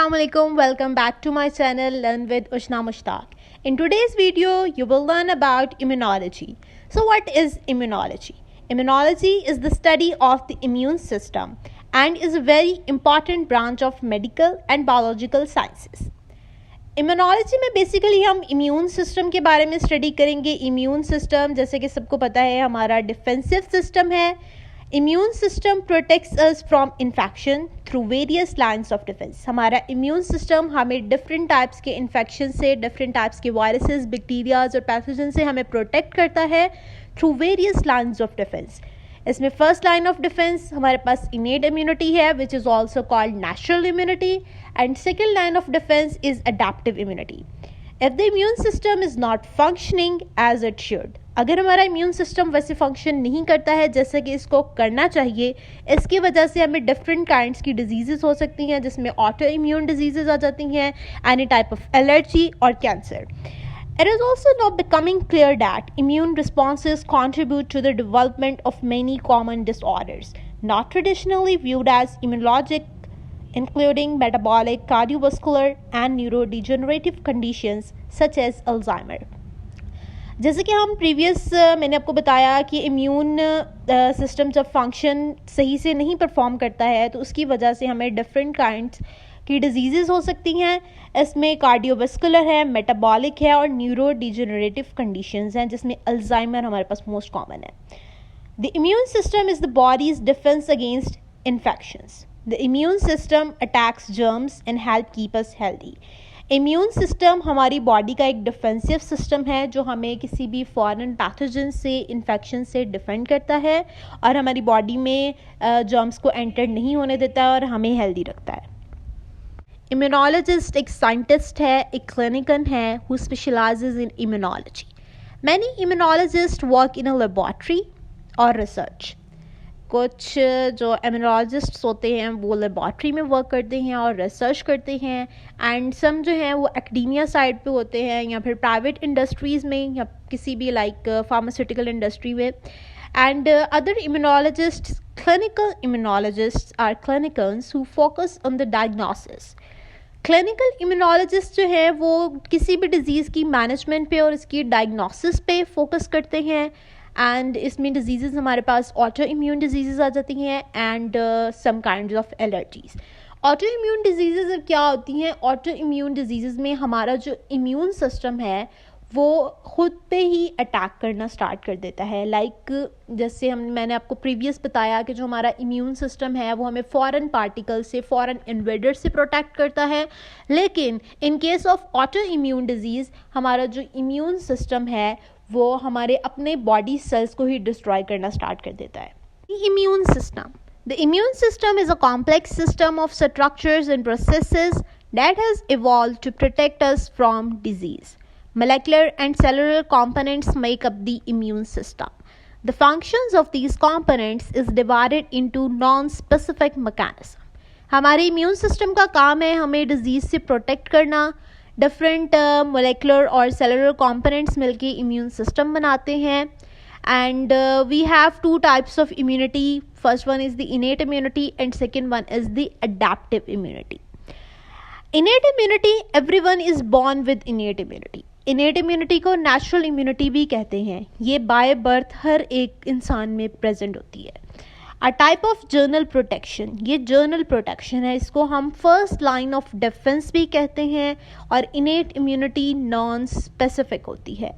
Assalamualaikum, welcome back to my channel Learn with Ushna Mushtaq. In today's video, you will learn about immunology. So what is immunology? Immunology is the study of the immune system and is a very important branch of medical and biological sciences. Immunology में basically हम immune system के बारे में study करेंगे. Immune system जैसे कि सबको पता है हमारा डिफेंसिव सिस्टम है. Immune system protects us from infection through various lines of defence. हमारा इम्यून सिस्टम हमें डिफरेंट टाइप्स के इन्फेक्शन से, डिफरेंट टाइप्स के वायरसेस, बैक्टीरियाज और पैथोजन से हमें प्रोटेक्ट करता है through various lines of defence. इसमें फर्स्ट लाइन ऑफ डिफेंस हमारे पास इनेट इम्यूनिटी है which is also called natural immunity, and second line of defence is adaptive immunity. If the immune system is not functioning as it should, अगर हमारा immune system वैसे function नहीं करता है जैसे कि इसको करना चाहिए, इसकी वजह से हमें डिफरेंट काइंड्स की डिजीज़ेस हो सकती हैं जिसमें ऑटो इम्यून डिजीज़ेस आ जाती हैं, एनी टाइप ऑफ एलर्जी और cancer. It is also now becoming clear that immune responses contribute to the development of many common disorders, not traditionally viewed as immunologic, including metabolic, cardiovascular, and neurodegenerative conditions such as Alzheimer. जैसे कि हम मैंने आपको बताया कि immune system जब function सही से नहीं परफॉर्म करता है तो उसकी वजह से हमें डिफरेंट काइंड्स की डिजीज़ेस हो सकती हैं. इसमें कार्डियोवास्कुलर है, मेटाबॉलिक है और न्यूरो डिजेनरेटिव कंडीशंस हैं जिसमें अल्जाइमर हमारे पास मोस्ट कॉमन है. The immune system is the bodies defence against infections. The immune system attacks germs and help keep us healthy. Immune system हमारी बॉडी का एक डिफेंसिव सिस्टम है जो हमें किसी भी फॉरेन पैथोजन से, इन्फेक्शन से डिफेंड करता है और हमारी बॉडी में जर्म्स को एंटर नहीं होने देता है और हमें हेल्दी रखता है. इम्यूनोलॉजिस्ट एक साइंटिस्ट है, एक क्लिनिकन है who specialises in immunology. Many immunologist work in a laboratory और रिसर्च. कुछ जो इम्यूनोलॉजिस्ट्स होते हैं वो लेबॉर्ट्री में वर्क करते हैं और रिसर्च करते हैं, एंड सम जो हैं वो एकेडेमिया साइड पे होते हैं या फिर प्राइवेट इंडस्ट्रीज़ में या किसी भी लाइक फार्मास्यूटिकल इंडस्ट्री में. And other immunologists, clinical immunologists are clinicians who focus on the diagnosis. Clinical immunologist जो है वो किसी भी डिज़ीज़ की मैनेजमेंट पे और इसकी डायग्नोसिस पे फोकस करते हैं, एंड इसमें डिजीज़ हमारे पास ऑटो इम्यून डिजीज़ आ जाती हैं and some kinds of allergies. Auto immune disease क्या होती हैं? ऑटो इम्यून डिजीज़ में हमारा जो इम्यून सिस्टम है वो खुद पे ही अटैक करना स्टार्ट कर देता है. जैसे मैंने आपको प्रीवियस बताया कि जो हमारा इम्यून सिस्टम है वो हमें फॉरेन पार्टिकल से, फॉरेन इन्वेडर से प्रोटेक्ट करता है, लेकिन in case of auto immune disease हमारा जो इम्यून सिस्टम है वो हमारे अपने बॉडी सेल्स को ही डिस्ट्रॉय करना स्टार्ट कर देता है. Immune system. The immune system is a complex system of structures and processes that has evolved to protect us from disease. Molecular and cellular components make up the immune system. The functions of these components is divided into non-specific mechanism. हमारे immune system का काम है हमें disease से protect करना. Different molecular और cellular components मिलके immune system बनाते हैं. And we have two types of immunity. First one is the innate immunity and second one is the adaptive immunity. Innate immunity, everyone is born with innate immunity. Innate immunity को natural immunity भी कहते हैं. ये by birth हर एक इंसान में present होती है. A type of journal protection, ये जर्नल प्रोटेक्शन है, इसको हम फर्स्ट लाइन ऑफ डिफेंस भी कहते हैं. और इनेट इम्यूनिटी नॉन स्पेसिफिक होती है.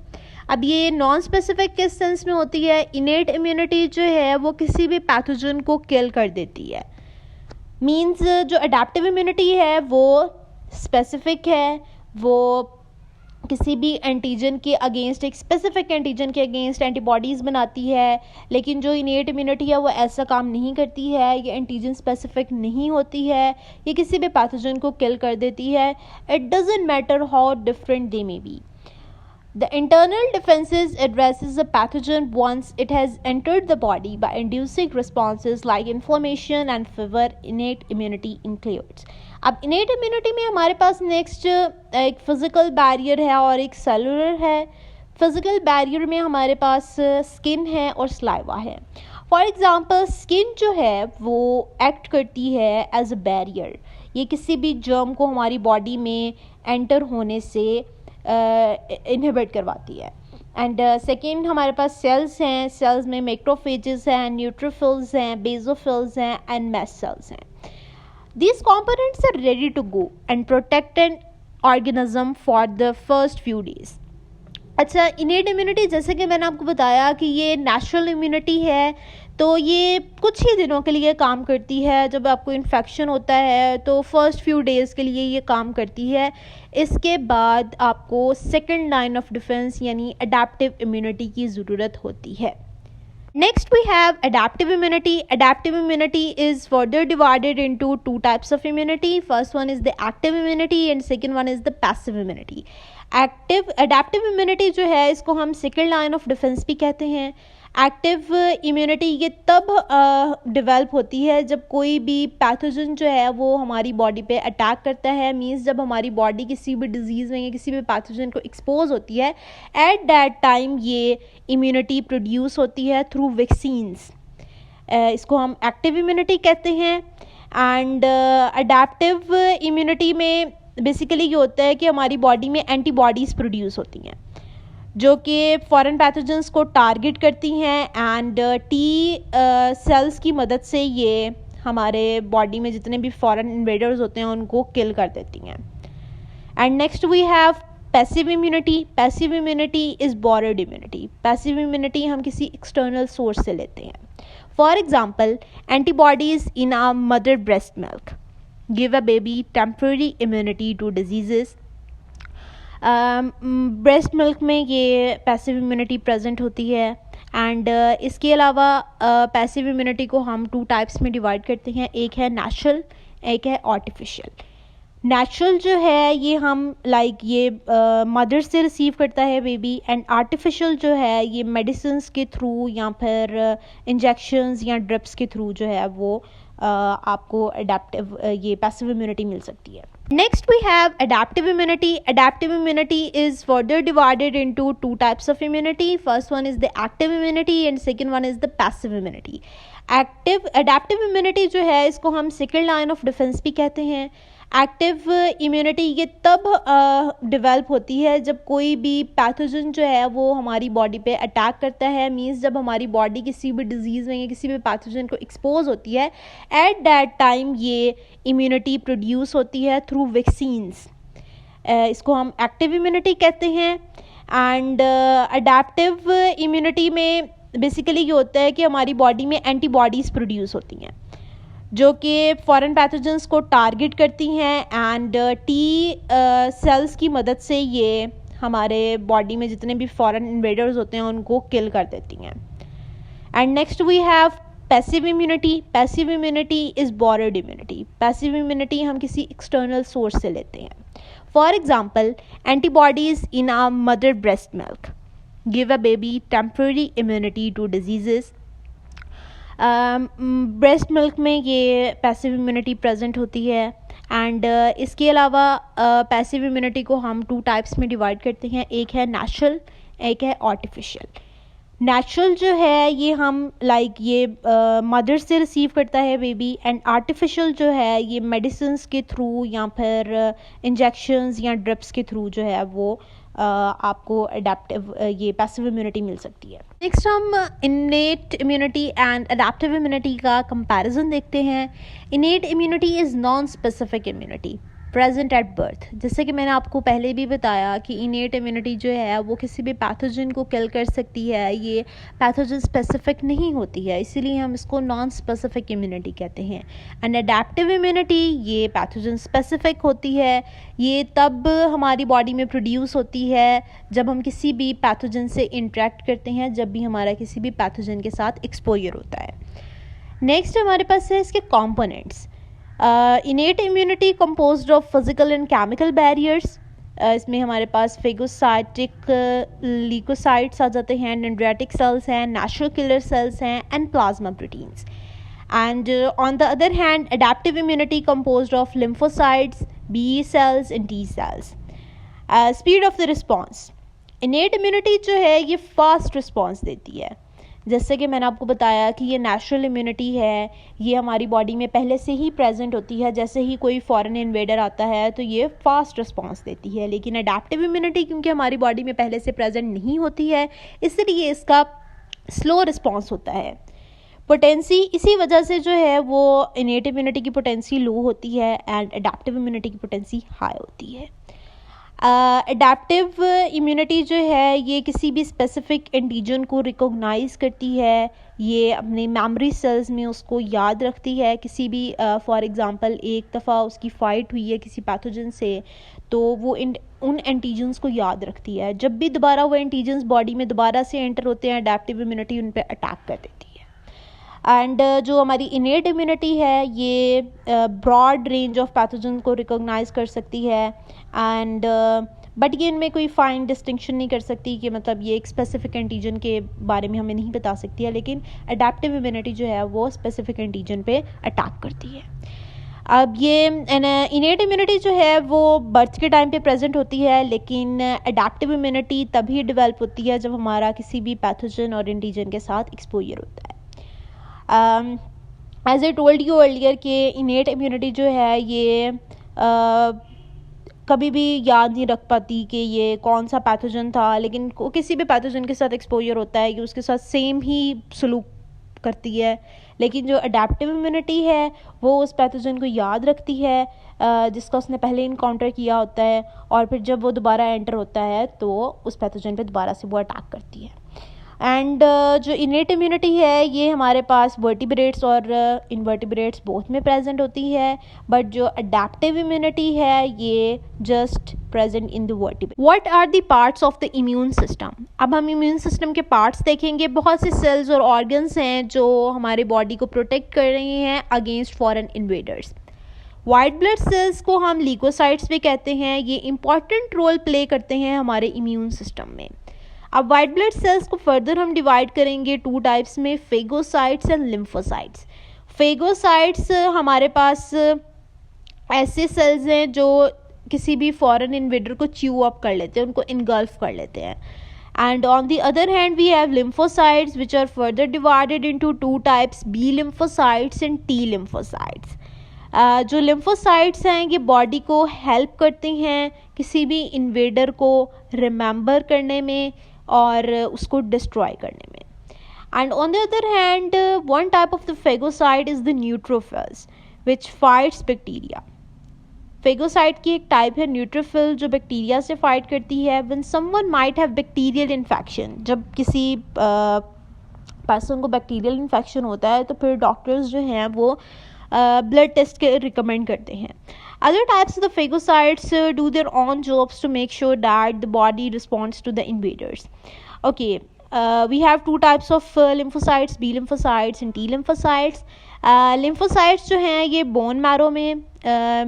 अब ये नॉन स्पेसिफिक किस सेंस में होती है? इनेट इम्यूनिटी जो है वो किसी भी पैथोजन को किल कर देती है. मीन्स जो अडेप्टिव इम्यूनिटी है वो स्पेसिफिक है, वो किसी भी एंटीजन के अगेंस्ट, एक स्पेसिफिक एंटीजन के अगेंस्ट एंटीबॉडीज़ बनाती है, लेकिन जो इनेट इम्यूनिटी है वो ऐसा काम नहीं करती है. ये एंटीजन स्पेसिफिक नहीं होती है, ये किसी भी पैथोजन को किल कर देती है. It doesn't matter how different they may be. The internal defenses addresses the pathogen once it has entered the body by inducing responses like inflammation and fever. Innate immunity includes. अब innate immunity में हमारे पास next एक physical barrier है और एक cellular है. Physical barrier में हमारे पास स्किन है और स्लाइवा है. फॉर एग्जाम्पल स्किन जो है वो एक्ट करती है एज अ बैरियर. ये किसी भी जर्म को हमारी बॉडी में एंटर होने से इनहिबिट करवाती है। एंड सेकेंड हमारे पास सेल्स हैं, सेल्स में मैक्रोफेजेस हैं, न्यूट्रोफिल्स हैं, बेसोफिल्स हैं एंड मैस्ट सेल्स हैं। These components are ready to go and protect an organism for the first few days. अच्छा, इनेट इम्यूनिटी जैसे कि मैंने आपको बताया कि ये नेचुरल इम्यूनिटी है, तो ये कुछ ही दिनों के लिए काम करती है। जब आपको इन्फेक्शन होता है तो फर्स्ट फ्यू डेज़ के लिए ये काम करती है। इसके बाद आपको सेकेंड लाइन ऑफ डिफेंस यानी अडेप्टिव इम्यूनिटी की ज़रूरत होती है। Next we have adaptive immunity. Adaptive immunity is further divided into two types of immunity. First one is the active immunity and second one is the passive immunity. Adaptive immunity जो है इसको हम second line of defense भी कहते हैं। Active immunity ये तब develop होती है जब कोई भी पैथोजन जो है वो हमारी बॉडी पे अटैक करता है। मींस जब हमारी बॉडी किसी भी डिजीज़ में या किसी भी पैथोजन को एक्सपोज होती है, एट दैट टाइम ये इम्यूनिटी प्रोड्यूस होती है थ्रू वैक्सीन्स। इसको हम एक्टिव इम्यूनिटी कहते हैं। एंड अडेप्टिव इम्यूनिटी में बेसिकली ये होता है कि हमारी बॉडी में एंटीबॉडीज़ प्रोड्यूस होती हैं जो कि फॉरेन पैथोजेंस को टारगेट करती हैं एंड टी सेल्स की मदद से ये हमारे बॉडी में जितने भी फॉरेन इन्वेडर्स होते हैं उनको किल कर देती हैं। And next we have passive immunity. Passive immunity is borrowed immunity. Passive immunity हम किसी एक्सटर्नल सोर्स से लेते हैं। For example, antibodies in our mother breast milk give a baby temporary immunity to disease. Breast milk में ये passive immunity present होती है। And इसके अलावा पैसिव इम्यूनिटी को हम टू टाइप्स में डिवाइड करते हैं, एक है नेचुरल, एक है आर्टिफिशियल। नेचुरल जो है ये हम ये मदर से रिसीव करता है बेबी, एंड आर्टिफिशियल जो है ये मेडिसिन्स के थ्रू या फिर इंजेक्शंस या ड्रिप्स के थ्रू जो है वो आपको अडेप्टिव ये पैसिव इम्यूनिटी मिल सकती है। Next we have adaptive immunity. Adaptive immunity is further divided into two types of immunity. First one is the active immunity and second one is the passive immunity. Adaptive immunity जो है इसको हम second line of defense भी कहते हैं। Active immunity ये तब develop होती है जब कोई भी पैथोजन जो है वो हमारी बॉडी पे अटैक करता है। मींस जब हमारी बॉडी किसी भी डिजीज़ में या किसी भी पैथोजन को एक्सपोज होती है, एट दैट टाइम ये इम्यूनिटी प्रोड्यूस होती है थ्रू वैक्सीन्स। इसको हम एक्टिव इम्यूनिटी कहते हैं। एंड अडेप्टिव इम्यूनिटी में बेसिकली ये होता है कि हमारी बॉडी में एंटीबॉडीज़ प्रोड्यूस होती हैं जो कि फॉरेन पैथोजेंस को टारगेट करती हैं एंड टी सेल्स की मदद से ये हमारे बॉडी में जितने भी फॉरेन इन्वेडर्स होते हैं उनको किल कर देती हैं। And next we have passive immunity. Passive immunity is borrowed immunity. Passive immunity हम किसी एक्सटर्नल सोर्स से लेते हैं। For example, antibodies in our mother breast milk give a baby temporary immunity to disease. Breast milk में ये passive immunity present होती है। And इसके अलावा पैसिव इम्यूनिटी को हम टू टाइप्स में डिवाइड करते हैं, एक है नेचुरल, एक है आर्टिफिशियल। नेचुरल जो है ये हम ये मदर से रिसीव करता है बेबी, एंड आर्टिफिशियल जो है ये मेडिसिन्स के थ्रू या फिर इंजेक्शंस या ड्रिप्स के थ्रू जो है वो आपको अडेप्टिव ये पैसिव इम्यूनिटी मिल सकती है। नेक्स्ट हम innate immunity and adaptive immunity का कंपैरिजन देखते हैं। Innate immunity is non specific immunity present at birth. जैसे कि मैंने आपको पहले भी बताया कि इनेट इम्यूनिटी जो है वो किसी भी पैथोजन को किल कर सकती है, ये पैथोजन स्पेसिफिक नहीं होती है, इसीलिए हम इसको नॉन स्पेसिफिक इम्यूनिटी कहते हैं। एंड अडेप्टिव इम्यूनिटी ये पैथोजन स्पेसिफिक होती है, ये तब हमारी बॉडी में प्रोड्यूस होती है जब हम किसी भी पैथोजन से इंटरेक्ट करते हैं, जब भी हमारा किसी भी पैथोजन के साथ एक्सपोजर होता है। नेक्स्ट हमारे पास है इसके components. Innate immunity composed of physical and chemical barriers. इसमें हमारे पास फेगोसाइटिक ल्यूकोसाइट्स आ जाते हैं, डेंड्राइटिक सेल्स हैं, नेचुरल किलर सेल्स हैं and plasma proteins. And on the other hand adaptive immunity composed of lymphocytes, B cells and T cells. Speed of the response. Innate immunity जो है ये fast response देती है, जैसे कि मैंने आपको बताया कि ये नेचुरल इम्यूनिटी है, ये हमारी बॉडी में पहले से ही प्रेजेंट होती है। जैसे ही कोई फॉरेन इन्वेडर आता है तो ये फास्ट रिस्पांस देती है। लेकिन अडेप्टिव इम्यूनिटी क्योंकि हमारी बॉडी में पहले से प्रेजेंट नहीं होती है, इसलिए इसका स्लो रिस्पांस होता है। पोटेंसी इसी वजह से जो है वो इनेट इम्यूनिटी की पोटेंसी लो होती है एंड अडेप्टिव इम्यूनिटी की पोटेंसी हाई होती है। अडेप्टिव इम्यूनिटी जो है ये किसी भी स्पेसिफिक एंटीजन को रिकॉग्नाइज करती है, ये अपने मेमोरी सेल्स में उसको याद रखती है। किसी भी फॉर एग्जांपल एक दफ़ा उसकी फ़ाइट हुई है किसी पैथोजन से, तो वो उन एंटीजन्स को याद रखती है। जब भी दोबारा वो एंटीजन्स बॉडी में दोबारा से एंटर होते हैं, अडेप्टिव इम्यूनिटी उन पर अटैक कर देती है। एंड जो हमारी इनेट इम्यूनिटी है ये ब्रॉड रेंज ऑफ पैथोजन को रिकॉग्नाइज कर सकती है एंड बट ये इनमें कोई फाइन डिस्टिंक्शन नहीं कर सकती कि मतलब ये एक स्पेसिफिक एंटीजन के बारे में हमें नहीं बता सकती है। लेकिन अडेप्टिव इम्यूनिटी जो है वो स्पेसिफिक एंटीजन पे अटैक करती है। अब ये इनेट इम्यूनिटी जो है वो बर्थ के टाइम पे प्रेजेंट होती है, लेकिन अडेप्टिव इम्यूनिटी तभी डेवलप होती है जब हमारा किसी भी पैथोजन और एंटीजन के साथ एक्सपोजर होता है। As I told you earlier कि इनेट इम्यूनिटी जो है ये कभी भी याद नहीं रख पाती कि ये कौन सा पैथोजन था, लेकिन किसी भी पैथोजन के साथ एक्सपोजर होता है कि उसके साथ सेम ही सलूक करती है। लेकिन जो अडेप्टिव इम्यूनिटी है वो उस पैथोजन को याद रखती है जिसका उसने पहले इनकाउंटर किया होता है, और फिर जब वो दोबारा एंटर होता है तो उस पैथोजन पे दोबारा से वो अटैक करती है। एंड जो इनेट इम्यूनिटी है ये हमारे पास वर्टिब्रेट्स और इनवर्टिब्रेट्स बोथ में प्रेजेंट होती है, बट जो अडेप्टिव इम्यूनिटी है ये just present in the vertebrate. What are the parts of the immune system? अब हम इम्यून सिस्टम के पार्ट्स देखेंगे। बहुत से सेल्स और ऑर्गन्स हैं जो हमारे बॉडी को प्रोटेक्ट कर रहे हैं against foreign invaders. White blood cells को हम ल्यूकोसाइट्स भी कहते हैं, ये इंपॉर्टेंट रोल प्ले करते हैं हमारे इम्यून सिस्टम में। अब वाइट ब्लड सेल्स को फर्दर हम डिवाइड करेंगे टू टाइप्स में, फेगोसाइट्स एंड लिम्फोसाइट्स। फेगोसाइट्स हमारे पास ऐसे सेल्स हैं जो किसी भी फॉरेन इन्वेडर को च्यू अप कर लेते हैं, उनको इनगल्फ कर लेते हैं। And on the other hand we have lymphocytes which are further divided into two types, B lymphocytes and T lymphocytes. जो लिम्फोसाइट्स हैं ये बॉडी को हेल्प करते हैं किसी भी इन्वेडर को रिमेंबर करने में और उसको डिस्ट्रॉय करने में। And on the other hand one type of the phagocyte is the neutrophils which fights bacteria. Phagocyte की एक टाइप है न्यूट्रोफिल जो बैक्टीरिया से फाइट करती है। When someone might have bacterial infection, जब किसी पर्सन को बैक्टीरियल इन्फेक्शन होता है तो फिर डॉक्टर्स जो हैं वो ब्लड टेस्ट के रिकमेंड करते हैं। Other types of the phagocytes do their own jobs to make sure that the body responds to the invaders. Okay, we have two types of lymphocytes, B lymphocytes and T lymphocytes. Lymphocytes जो हैं ये bone marrow में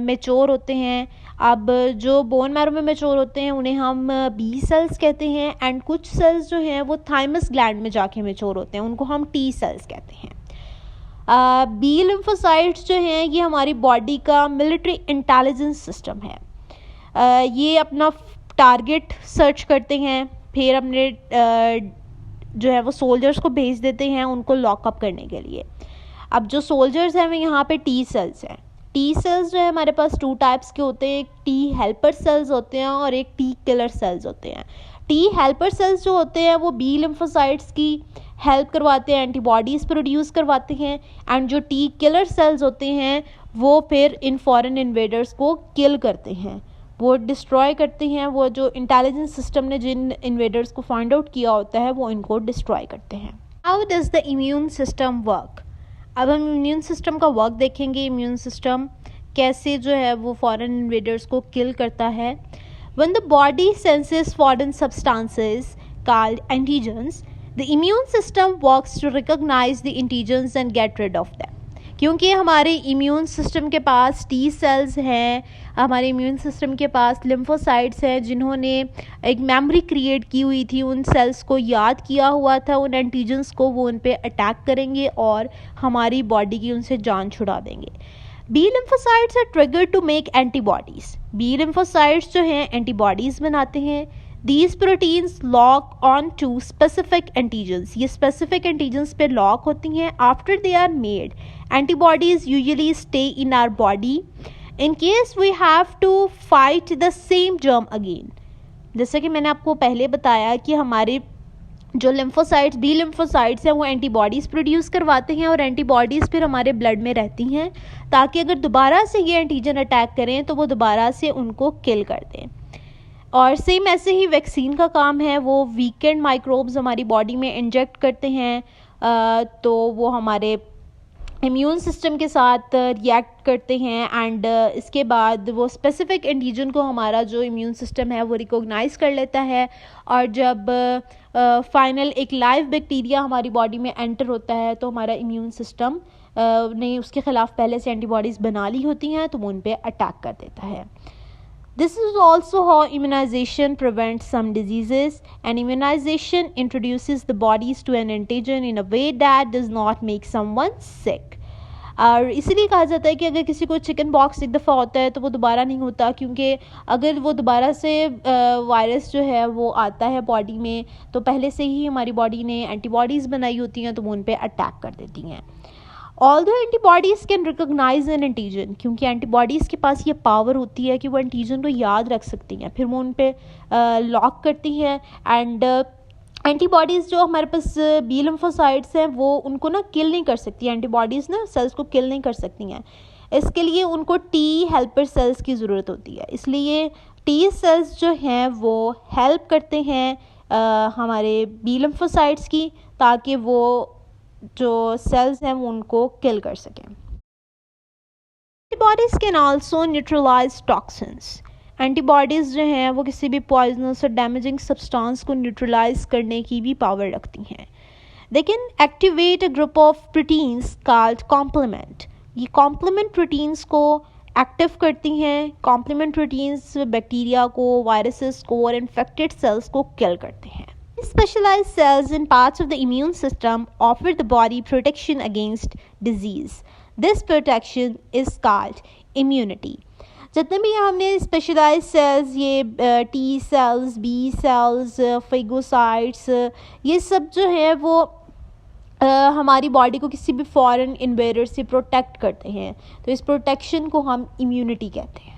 mature होते हैं। अब जो bone marrow में mature होते हैं उन्हें हम बी सेल्स कहते हैं, एंड कुछ सेल्स जो हैं वो थाइमस ग्लैंड में जाके मेच्योर होते हैं, उनको हम टी सेल्स कहते हैं। बी लिम्फोसाइट्स जो हैं ये हमारी बॉडी का मिलिट्री इंटेलिजेंस सिस्टम है। ये अपना टारगेट सर्च करते हैं, फिर अपने जो है वो सोल्जर्स को भेज देते हैं उनको लॉकअप करने के लिए। अब जो सोल्जर्स हैं वो यहाँ पे टी सेल्स हैं। टी सेल्स जो है हमारे पास टू टाइप्स के होते हैं, एक टी हेल्पर सेल्स होते हैं और एक टी किलर सेल्स होते हैं। टी हेल्पर सेल्स जो होते हैं वो बी लिम्फोसाइट्स की हेल्प करवाते हैं, एंटीबॉडीज़ प्रोड्यूस करवाते हैं, एंड जो टी किलर सेल्स होते हैं वो फिर इन फॉरेन इन्वेडर्स को किल करते हैं, वो डिस्ट्रॉय करते हैं। वो जो इंटेलिजेंस सिस्टम ने जिन इन्वेडर्स को फाइंड आउट किया होता है वो इनको डिस्ट्रॉय करते हैं। How does the immune system work? अब हम इम्यून सिस्टम का वर्क देखेंगे। इम्यून सिस्टम कैसे जो है वो फॉरेन इन्वेडर्स को किल करता है। When the body senses foreign substances called antigens, the immune system works to recognize the antigens and get rid of them. क्योंकि हमारे इम्यून सिस्टम के पास टी सेल्स हैं, हमारे इम्यून सिस्टम के पास लिम्फोसाइट्स हैं जिन्होंने एक मेमोरी क्रिएट की हुई थी, उन सेल्स को याद किया हुआ था, उन एंटीजन्स को वो उन पे अटैक करेंगे और हमारी बॉडी की उनसे जान छुड़ा देंगे। B lymphocytes are triggered to make antibodies. B lymphocytes जो हैं एंटीबॉडीज़ बनाते हैं। These proteins lock on to specific antigens. ये specific antigens पे lock होती हैं. After they are made, antibodies usually stay in our body in case we have to fight the same germ again. जैसे कि मैंने आपको पहले बताया कि हमारे जो लिम्फोसाइट्स, बी लिम्फोसाइट्स हैं, वो एंटीबॉडीज़ प्रोड्यूस करवाते हैं और एंटीबॉडीज़ फिर हमारे ब्लड में रहती हैं ताकि अगर दोबारा से ये एंटीजन अटैक करें तो वो दोबारा से उनको किल कर दें. और सेम ऐसे ही वैक्सीन का काम है. वो वीकेंड माइक्रोब्स हमारी बॉडी में इंजेक्ट करते हैं तो वो हमारे इम्यून सिस्टम के साथ रिएक्ट करते हैं एंड इसके बाद वो स्पेसिफिक एंटीजन को हमारा जो इम्यून सिस्टम है वो रिकॉग्नाइज कर लेता है. और जब फाइनल एक लाइव बैक्टीरिया हमारी बॉडी में एंटर होता है तो हमारा इम्यून सिस्टम ने उसके ख़िलाफ़ पहले से एंटीबॉडीज़ बना ली होती हैं तो वो उन पर अटैक कर देता है. This is also how immunization prevents some diseases, and immunization introduces the bodies to an antigen in a way that does not make someone sick. और इसीलिए कहा जाता है कि अगर किसी को चिकन पॉक्स एक दफ़ा होता है तो वो दोबारा नहीं होता, क्योंकि अगर वो दोबारा से वायरस जो है वो आता है बॉडी में तो पहले से ही हमारी बॉडी ने एंटीबॉडीज़ बनाई होती हैं तो वो उन पर अटैक कर देती हैं. Although antibodies can recognise an antigen, क्योंकि एंटीबॉडीज़ के पास ये पावर होती है कि वो एंटीजन को याद रख सकती हैं, फिर वो उन पर लॉक करती हैं. एंड एंटीबॉडीज़ जो हमारे पास बी लिम्फोसाइट्स हैं वो उनको ना किल नहीं कर सकती. एंटीबॉडीज़ ना सेल्स को किल नहीं कर सकती हैं. इसके लिए उनको टी हेल्पर सेल्स की ज़रूरत होती है. इसलिए टी सेल्स जो हैं वो हेल्प करते हैं हमारे बी लिम्फोसाइट्स की, ताकि वो जो सेल्स हैं वो उनको किल कर सकें. Antibodies can also neutralise toxins. Antibodies जो हैं वो किसी भी पॉइजनस और डैमेजिंग सब्सटेंस को न्यूट्रलाइज करने की भी पावर रखती हैं. They can activate a group of proteins called complement. ये कॉम्प्लीमेंट प्रोटीन्स को एक्टिव करती हैं. कॉम्प्लीमेंट प्रोटीन्स बैक्टीरिया को, वायरसेस को और इन्फेक्टेड सेल्स को किल करते हैं. Specialized cells in parts of the immune system offer the body protection against disease. This protection is called immunity. जितने भी हमने स्पेशलाइज सेल्स, ये T cells, B cells, phagocytes, ये सब जो है वो हमारी बॉडी को किसी भी फॉरेन इन्वेडर से प्रोटेक्ट करते हैं, तो इस प्रोटेक्शन को हम इम्यूनिटी कहते हैं.